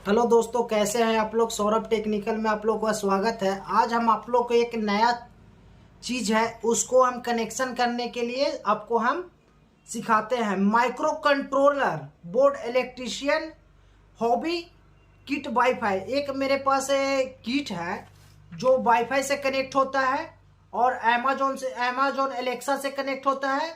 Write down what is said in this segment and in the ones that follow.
Hello दोस्तों, कैसे हैं आप लोग। सौरभ टेक्निकल में आप लोग का स्वागत है। आज हम आप लोग को एक नया चीज है उसको हम कनेक्शन करने के लिए आपको हम सिखाते हैं। Micro controller board electrician hobby kit wifi. एक मेरे पास किट है जो वाईफाई से कनेक्ट होता है और अमेजोन एलेक्सा से कनेक्ट होता है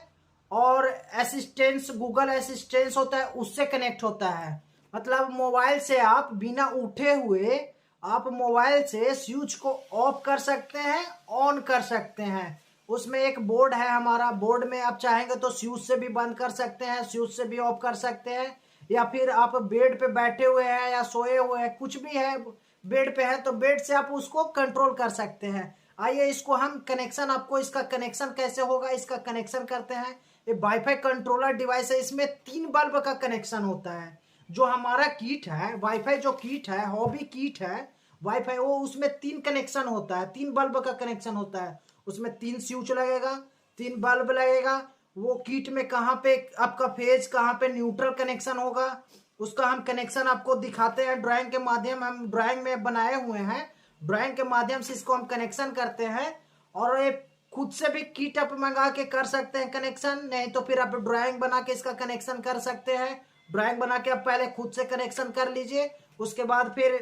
और असिस्टेंस गूगल असिस्टेंस होता है उससे कनेक्ट होता है। मतलब मोबाइल से आप बिना उठे हुए आप मोबाइल से स्विच को ऑफ कर सकते हैं, ऑन कर सकते हैं। उसमें एक बोर्ड है हमारा, बोर्ड में आप चाहेंगे तो स्विच से भी बंद कर सकते हैं, स्विच से भी ऑफ कर सकते हैं, या फिर आप बेड पे बैठे हुए हैं या सोए हुए हैं, कुछ भी है, बेड पे है तो बेड से आप उसको कंट्रोल कर सकते हैं। आइए इसको हम कनेक्शन, आपको इसका कनेक्शन कैसे होगा इसका कनेक्शन करते हैं। ये वाईफाई कंट्रोलर डिवाइस है, इसमें 3 बल्ब का कनेक्शन होता है। जो हमारा किट है वाईफाई, जो किट है हॉबी किट है वाईफाई, वो उसमें 3 कनेक्शन होता है, 3 बल्ब का कनेक्शन होता है। उसमें 3 स्विच लगेगा, 3 बल्ब लगेगा। वो किट में कहाँ पे आपका फेज, कहाँ पे न्यूट्रल कनेक्शन होगा उसका हम कनेक्शन आपको दिखाते हैं। ड्राइंग के माध्यम, हम ड्राइंग में बनाए हुए हैं, ड्राइंग के माध्यम से इसको हम कनेक्शन करते हैं। और ये खुद से भी किट आप मंगा के कर सकते हैं कनेक्शन, नहीं तो फिर आप ड्राइंग बना के इसका कनेक्शन कर सकते हैं। ड्राइंग बना के आप पहले खुद से कनेक्शन कर लीजिए, उसके बाद फिर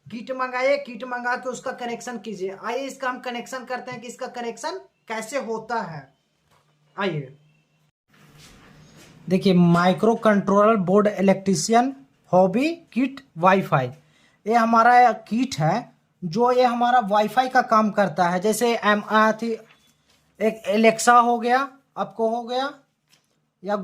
किट मंगाइए, किट मंगा के उसका कनेक्शन कीजिए। आइए इसका हम कनेक्शन करते हैं कि इसका कनेक्शन कैसे होता है। आइए देखिए, micro controller board electrician hobby kit wifi, ये हमारा किट है जो ये हमारा वाईफाई का काम करता है। जैसे एक एलेक्सा हो गया, आपको हो गया, या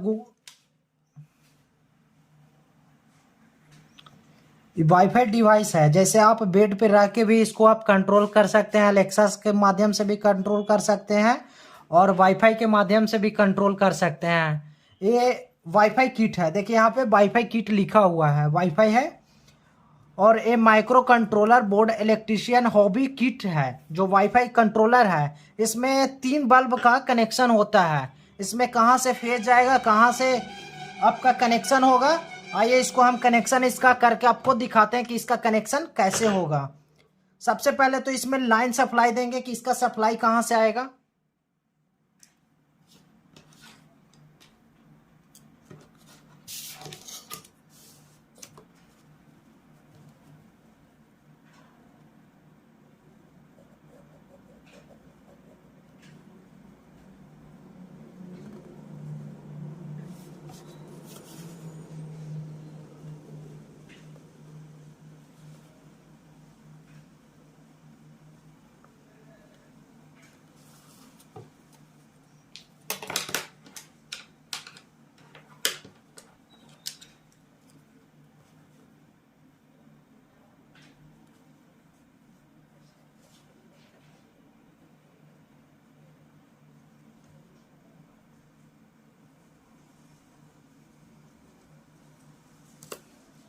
वाईफाई डिवाइस है। जैसे आप बेड पे रह के भी इसको आप कंट्रोल कर सकते हैं, अलेक्सा के माध्यम से भी कंट्रोल कर सकते हैं और वाईफाई के माध्यम से भी कंट्रोल कर सकते हैं। ये वाईफाई किट है, देखिए यहाँ पे वाईफाई किट लिखा हुआ है, वाईफाई है। और ये micro controller board electrician hobby kit है जो वाईफाई कंट्रोलर है। इसमें 3 बल्ब का कनेक्शन होता है। इसमें कहाँ से फेज जाएगा, कहाँ से आपका कनेक्शन होगा, आइए इसको हम कनेक्शन इसका करके आपको दिखाते हैं कि इसका कनेक्शन कैसे होगा। सबसे पहले तो इसमें लाइन सप्लाई देंगे कि इसका सप्लाई कहाँ से आएगा।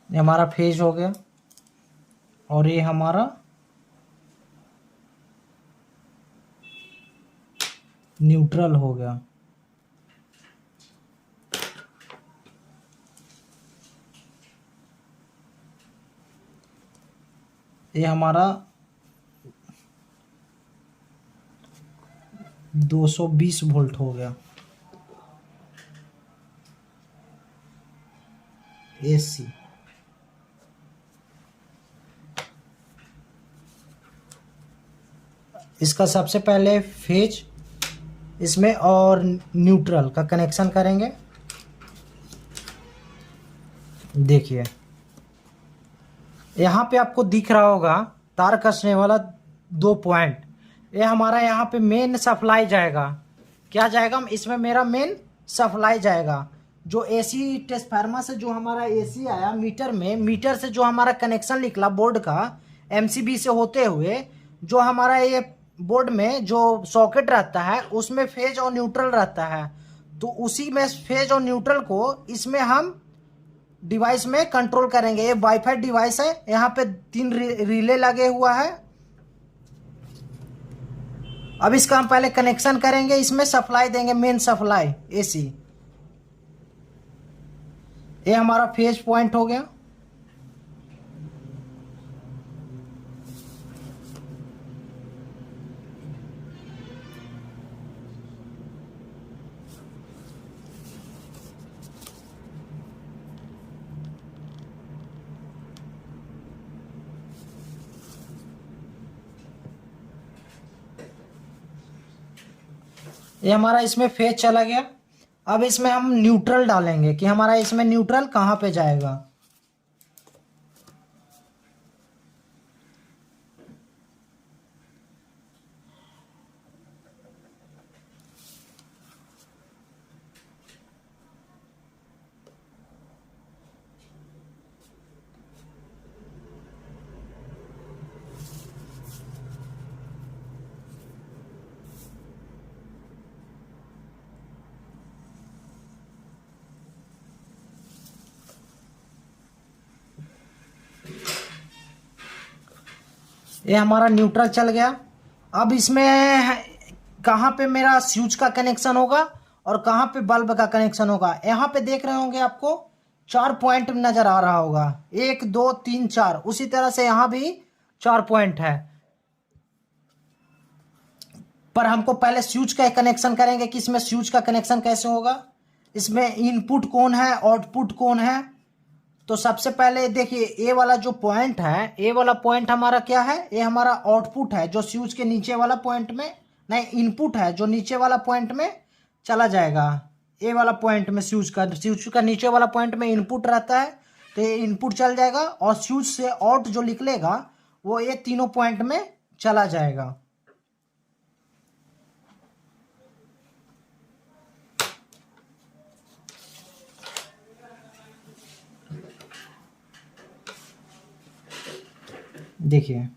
ये हमारा फेज हो गया और ये हमारा न्यूट्रल हो गया। ये हमारा 220 वोल्ट हो गया एसी। इसका सबसे पहले फेज इसमें और न्यूट्रल का कनेक्शन करेंगे। देखिए यहाँ पे आपको दिख रहा होगा तार कसने वाला 2 पॉइंट, ये हमारा यहाँ पे मेन सप्लाई जाएगा। क्या जाएगा, इसमें मेरा मेन सप्लाई जाएगा। जो एसी ट्रांसफार्मर से जो हमारा एसी आया मीटर में, मीटर से जो हमारा कनेक्शन निकला बोर्ड का एमसीबी से होते हुए, जो हमारा ये बोर्ड में जो सॉकेट रहता है उसमें फेज और न्यूट्रल रहता है, तो उसी में फेज और न्यूट्रल को इसमें हम डिवाइस में कंट्रोल करेंगे। ये वाईफाई डिवाइस है, यहाँ पे 3 रिले लगे हुआ है। अब इसका हम पहले कनेक्शन करेंगे, इसमें सप्लाई देंगे, मेन सप्लाई एसी। ये हमारा फेज पॉइंट हो गया। ये हमारा इसमें फेज चला गया। अब इसमें हम न्यूट्रल डालेंगे कि हमारा इसमें न्यूट्रल कहाँ पे जाएगा। ये हमारा न्यूट्रल चल गया। अब इसमें कहाँ पे मेरा स्विच का कनेक्शन होगा और कहाँ पे बल्ब का कनेक्शन होगा। यहाँ पे देख रहे होंगे आपको 4 पॉइंट नजर आ रहा होगा, 1 2 3 4। उसी तरह से यहाँ भी 4 पॉइंट है, पर हमको पहले स्विच का कनेक्शन करेंगे कि इसमें स्विच का कनेक्शन कैसे होगा, इसमें इनपुट कौन है आउटपुट कौन है। तो सबसे पहले देखिए, ए वाला जो पॉइंट है, ए वाला पॉइंट हमारा क्या है, ये हमारा आउटपुट है जो स्विच के नीचे वाला पॉइंट में, नहीं इनपुट है जो नीचे वाला पॉइंट में चला जाएगा। ए वाला पॉइंट में स्विच का नीचे वाला पॉइंट में इनपुट रहता है, तो ये इनपुट चल जाएगा और स्विच से आउट जो निकलेगा वो ये तीनों पॉइंट में चला जाएगा। देखिए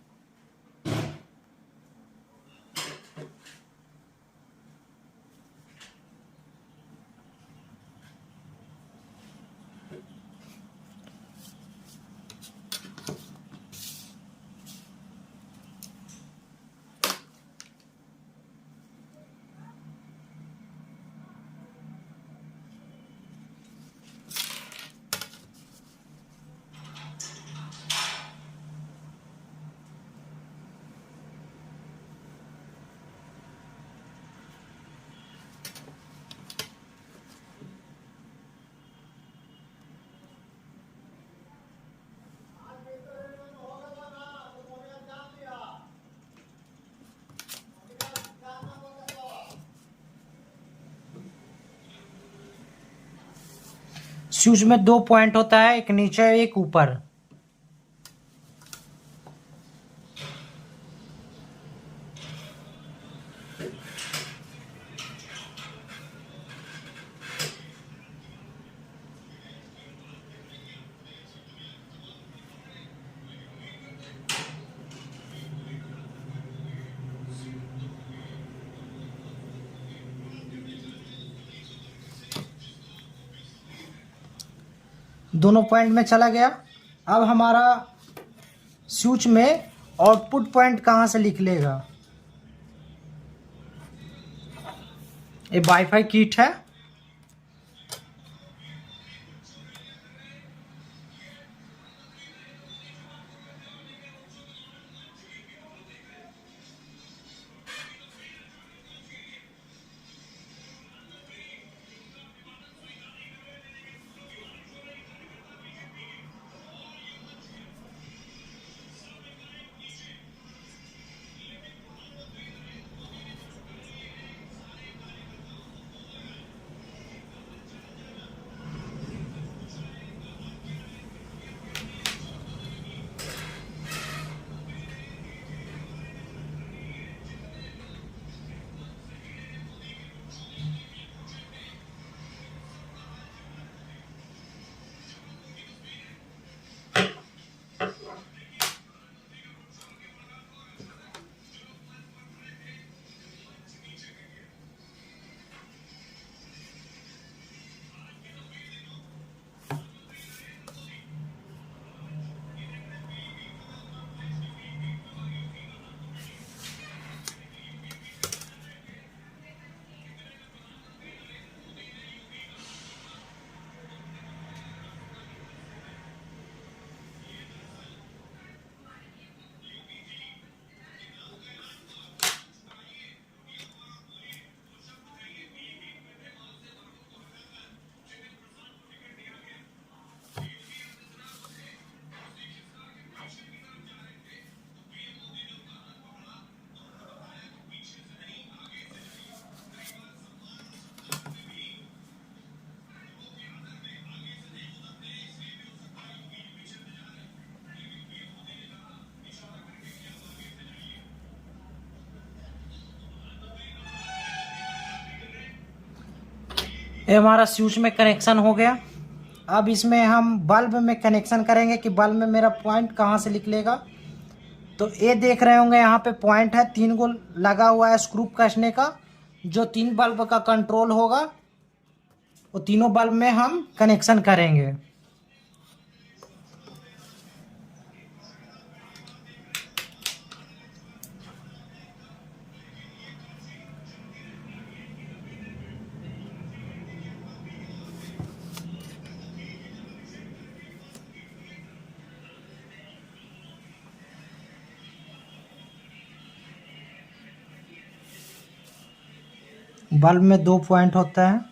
स्विच में 2 पॉइंट होता है, एक नीचे एक ऊपर। दोनों पॉइंट में चला गया। अब हमारा स्विच में आउटपुट पॉइंट कहाँ से निकलेगा, ये वाईफाई किट है। ये हमारा स्विच में कनेक्शन हो गया। अब इसमें हम बल्ब में कनेक्शन करेंगे कि बल्ब में मेरा पॉइंट कहाँ से निकलेगा। तो ये देख रहे होंगे यहाँ पे पॉइंट है, 3 गो लगा हुआ है स्क्रू कसने का, जो 3 बल्ब का कंट्रोल होगा वो तीनों बल्ब में हम कनेक्शन करेंगे। बल्ब में 2 पॉइंट होता है।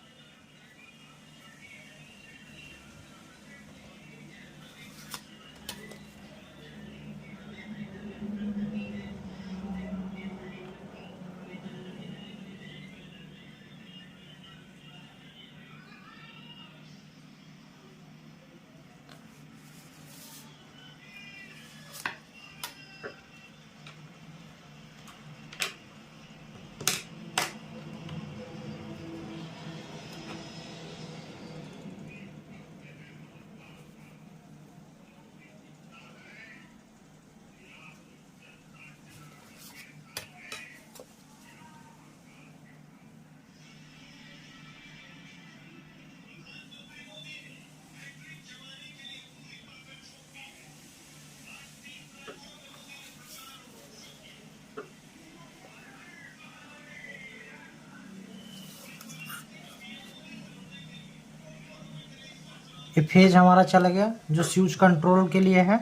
ये फेज हमारा चला गया जो स्विच कंट्रोल के लिए है।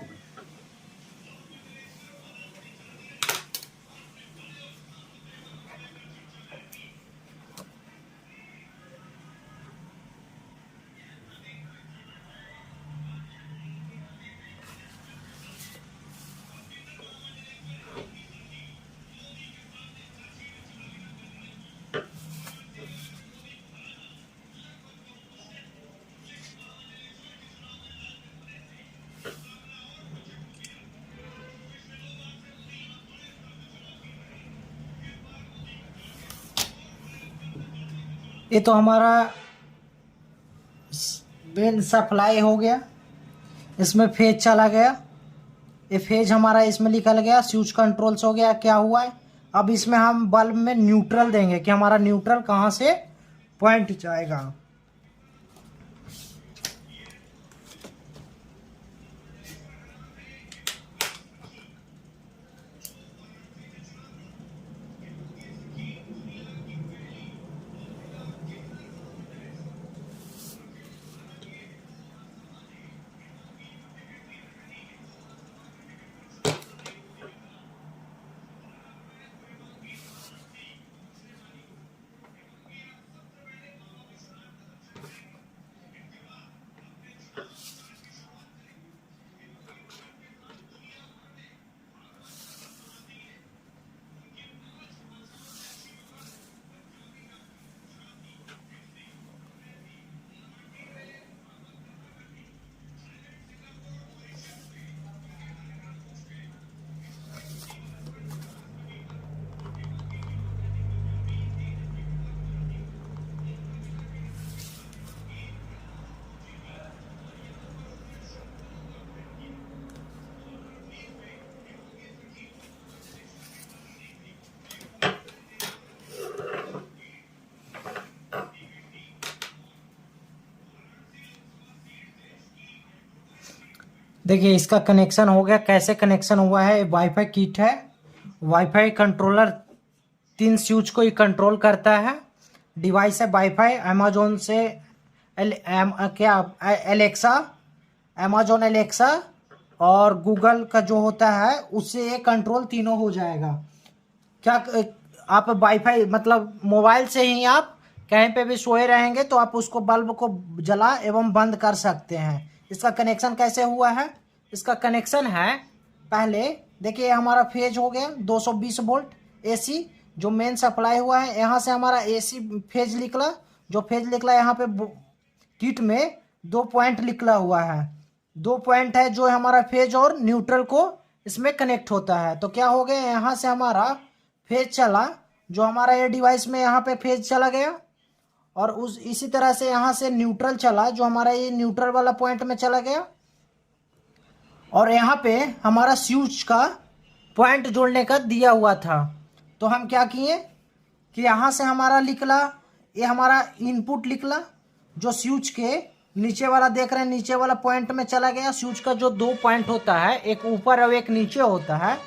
ये तो हमारा मेन सप्लाई हो गया, इसमें फेज चला गया। ये फेज हमारा इसमें निकल गया, स्विच कंट्रोल्स हो गया। क्या हुआ है, अब इसमें हम बल्ब में न्यूट्रल देंगे कि हमारा न्यूट्रल कहाँ से पॉइंट जाएगा। देखिए इसका कनेक्शन हो गया। कैसे कनेक्शन हुआ है, वाईफाई किट है, वाईफाई कंट्रोलर 3 स्विच को ही कंट्रोल करता है। डिवाइस है वाईफाई, अमेजोन से एलेक्सा, अमेजोन एलेक्सा और गूगल का जो होता है उससे ये कंट्रोल तीनों हो जाएगा। क्या आप वाईफाई मतलब मोबाइल से ही आप कहीं पे भी सोए रहेंगे तो आप उसको बल्ब को जला एवं बंद कर सकते हैं। इसका कनेक्शन कैसे हुआ है, इसका कनेक्शन है, पहले देखिए हमारा फेज हो गया 220 वोल्ट एसी जो मेन सप्लाई हुआ है। यहाँ से हमारा एसी फेज निकला, जो फेज निकला यहाँ पे किट में 2 पॉइंट निकला हुआ है। 2 पॉइंट है जो हमारा फेज और न्यूट्रल को इसमें कनेक्ट होता है। तो क्या हो गया, यहाँ से हमारा फेज चला, जो हमारा ये डिवाइस में यहाँ पे फेज चला गया और उस इसी तरह से यहाँ से न्यूट्रल चला, जो हमारा ये न्यूट्रल वाला पॉइंट में चला गया। और यहाँ पे हमारा स्विच का पॉइंट जोड़ने का दिया हुआ था, तो हम क्या किए कि यहाँ से हमारा निकला, ये हमारा इनपुट निकला जो स्विच के नीचे वाला देख रहे हैं, नीचे वाला पॉइंट में चला गया। स्विच का जो 2 पॉइंट होता है, एक ऊपर और एक नीचे होता है,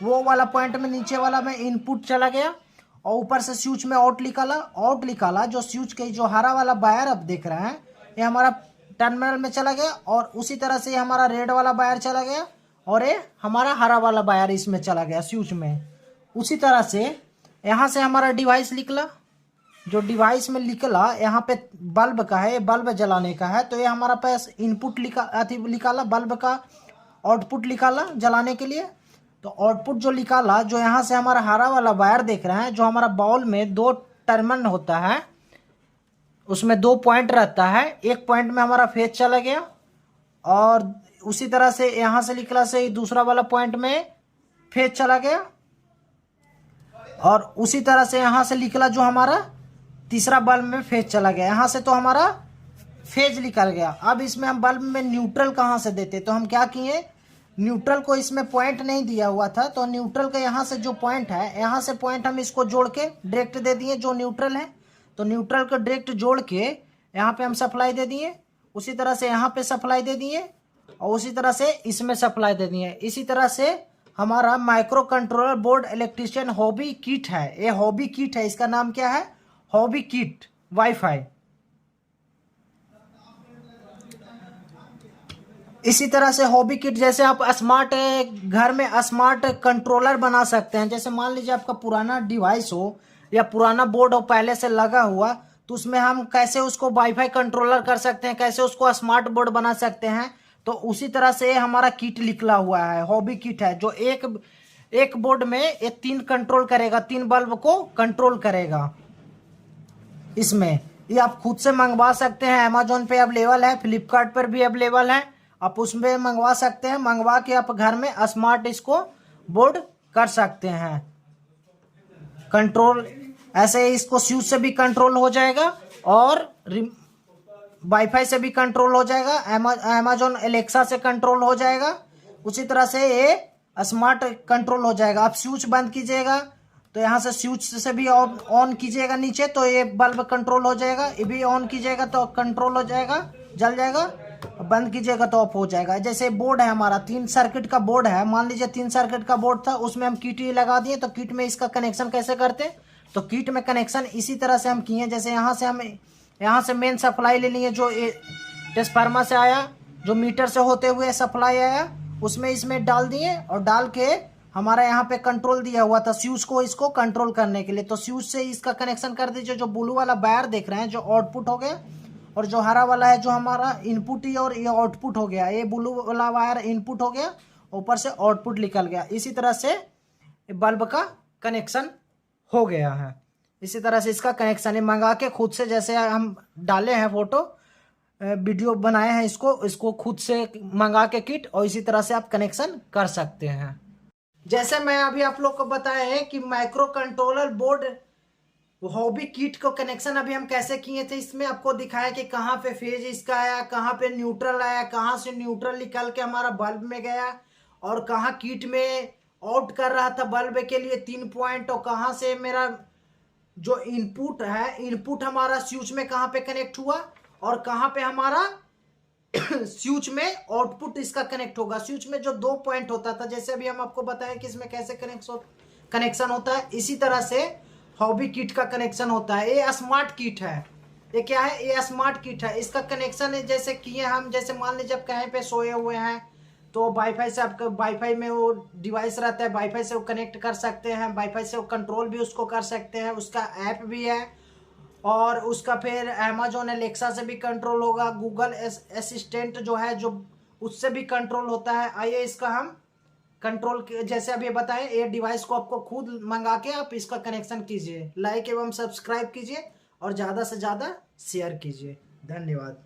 वो वाला पॉइंट में नीचे वाला में इनपुट चला गया और ऊपर से स्विच में आउट निकाला। जो स्विच के जो हरा वाला वायर आप देख रहे हैं, ये हमारा टर्मिनल में चला गया और उसी तरह से हमारा रेड वाला वायर चला गया और ये हमारा हरा वाला वायर इसमें चला गया स्विच में। उसी तरह से यहाँ से हमारा डिवाइस निकला, जो डिवाइस में निकला यहाँ पे बल्ब का है, बल्ब जलाने का है, तो ये हमारा पास इनपुट निकाला, बल्ब का आउटपुट निकाला जलाने के लिए। तो आउटपुट जो निकाला, जो यहाँ से हमारा हरा वाला वायर देख रहे हैं, जो हमारा बॉल में 2 टर्मिनल होता है, उसमें 2 पॉइंट रहता है, एक पॉइंट में हमारा फेज चला गया और उसी तरह से यहाँ से निकला से दूसरा वाला पॉइंट में फेज चला गया और उसी तरह से यहाँ से निकला जो हमारा तीसरा बल्ब में फेज चला गया। यहाँ से तो हमारा फेज निकल गया। अब इसमें हम बल्ब में न्यूट्रल कहाँ से देते, तो हम क्या किए, न्यूट्रल को इसमें पॉइंट नहीं दिया हुआ था, तो न्यूट्रल का यहाँ से जो पॉइंट है, यहाँ से पॉइंट हम इसको जोड़ के डायरेक्ट दे दिए जो न्यूट्रल है। तो न्यूट्रल को डायरेक्ट जोड़ के यहाँ पे हम सप्लाई दे दिए, उसी तरह से यहाँ पे सप्लाई दे दिए और उसी तरह से इसमें सप्लाई दे दिए। इसी तरह से हमारा micro controller board electrician hobby kit है। ये हॉबी किट है, इसका नाम क्या है, हॉबी किट वाईफाई। इसी तरह से हॉबी किट, जैसे आप स्मार्ट घर में स्मार्ट कंट्रोलर बना सकते हैं। जैसे मान लीजिए आपका पुराना डिवाइस हो या पुराना बोर्ड हो पहले से लगा हुआ, तो उसमें हम कैसे उसको वाईफाई कंट्रोलर कर सकते हैं, कैसे उसको स्मार्ट बोर्ड बना सकते हैं। तो उसी तरह से हमारा किट निकला हुआ है, हॉबी किट है, जो एक बोर्ड में ये 3 कंट्रोल करेगा, 3 बल्ब को कंट्रोल करेगा। इसमें ये आप खुद से मंगवा सकते हैं, अमेजोन पे अवेलेबल है, फ्लिपकार्ट पर भी अवेलेबल है, आप उसमें मंगवा सकते हैं। मंगवा के आप घर में स्मार्ट इसको बोर्ड कर सकते हैं कंट्रोल। ऐसे इसको स्विच से भी कंट्रोल हो जाएगा और वाईफाई से भी कंट्रोल हो जाएगा, अमेजोन एलेक्सा से कंट्रोल हो जाएगा। उसी तरह से ये स्मार्ट कंट्रोल हो जाएगा। आप स्विच बंद कीजिएगा तो यहाँ से स्विच से भी ऑन कीजिएगा नीचे, तो ये बल्ब कंट्रोल हो जाएगा। ये भी ऑन कीजिएगा तो कंट्रोल हो जाएगा, जल जाएगा। बंद कीजिएगा तो ऑफ हो जाएगा। जैसे बोर्ड है हमारा 3 सर्किट का बोर्ड है, मान लीजिए 3 सर्किट का बोर्ड था, उसमें हम किट ही लगा दिए। तो किट में इसका कनेक्शन कैसे करते हैं, तो किट में कनेक्शन इसी तरह से हम किए। जैसे यहाँ से मेन सप्लाई ले लिए, जो ट्रांसफार्मर से आया, जो मीटर से होते हुए सप्लाई आया, उसमें इसमें डाल दिए और डाल के हमारा यहाँ पे कंट्रोल दिया हुआ था स्विच को, इसको कंट्रोल करने के लिए। तो स्विच से इसका कनेक्शन कर दीजिए। जो ब्लू वाला वायर देख रहे हैं, जो आउटपुट हो गया, और जो हरा वाला है जो हमारा इनपुट ही और ये आउटपुट हो गया। ये ब्लू वाला वायर इनपुट हो गया, ऊपर से आउटपुट निकल गया। इसी तरह से बल्ब का कनेक्शन हो गया है। इसी तरह से इसका कनेक्शन मंगा के खुद से, जैसे हम डाले हैं फोटो वीडियो बनाए हैं, इसको खुद से मंगा के किट, और इसी तरह से आप कनेक्शन कर सकते हैं। जैसे मैं अभी आप लोग को बताया है कि micro controller board hobby kit को कनेक्शन अभी हम कैसे किए थे, इसमें आपको दिखाया कि कहाँ पे फेज इसका आया, कहाँ पे न्यूट्रल आया, कहाँ से न्यूट्रल निकल के हमारा बल्ब में गया, और कहाँ किट में आउट कर रहा था बल्ब के लिए 3 पॉइंट, और कहाँ से मेरा जो इनपुट है, इनपुट हमारा स्विच में कहाँ पे कनेक्ट हुआ, और कहाँ पे हमारा स्विच में आउटपुट इसका कनेक्ट होगा। स्विच में जो 2 पॉइंट होता था, जैसे अभी हम आपको बताएं कि इसमें कैसे कनेक्शन होता है, इसी तरह से हॉबी किट का कनेक्शन होता है। ये स्मार्ट किट है। ये क्या है, ये स्मार्ट किट है। इसका कनेक्शन है जैसे किए हम, जैसे मान लीजिए आप कहीं पे सोए हुए हैं, तो वाईफाई से आपका वाईफाई में वो डिवाइस रहता है, वाईफाई से वो कनेक्ट कर सकते हैं, वाईफाई से वो कंट्रोल भी उसको कर सकते हैं। उसका ऐप भी है, और उसका फिर अमेजोन एलेक्सा से भी कंट्रोल होगा, गूगल असिस्टेंट जो है जो उससे भी कंट्रोल होता है। आइए इसका हम कंट्रोल जैसे अभी बताएं, ये डिवाइस को आपको खुद मंगा के आप इसका कनेक्शन कीजिए, लाइक एवं सब्सक्राइब कीजिए और ज़्यादा से ज़्यादा शेयर कीजिए। धन्यवाद।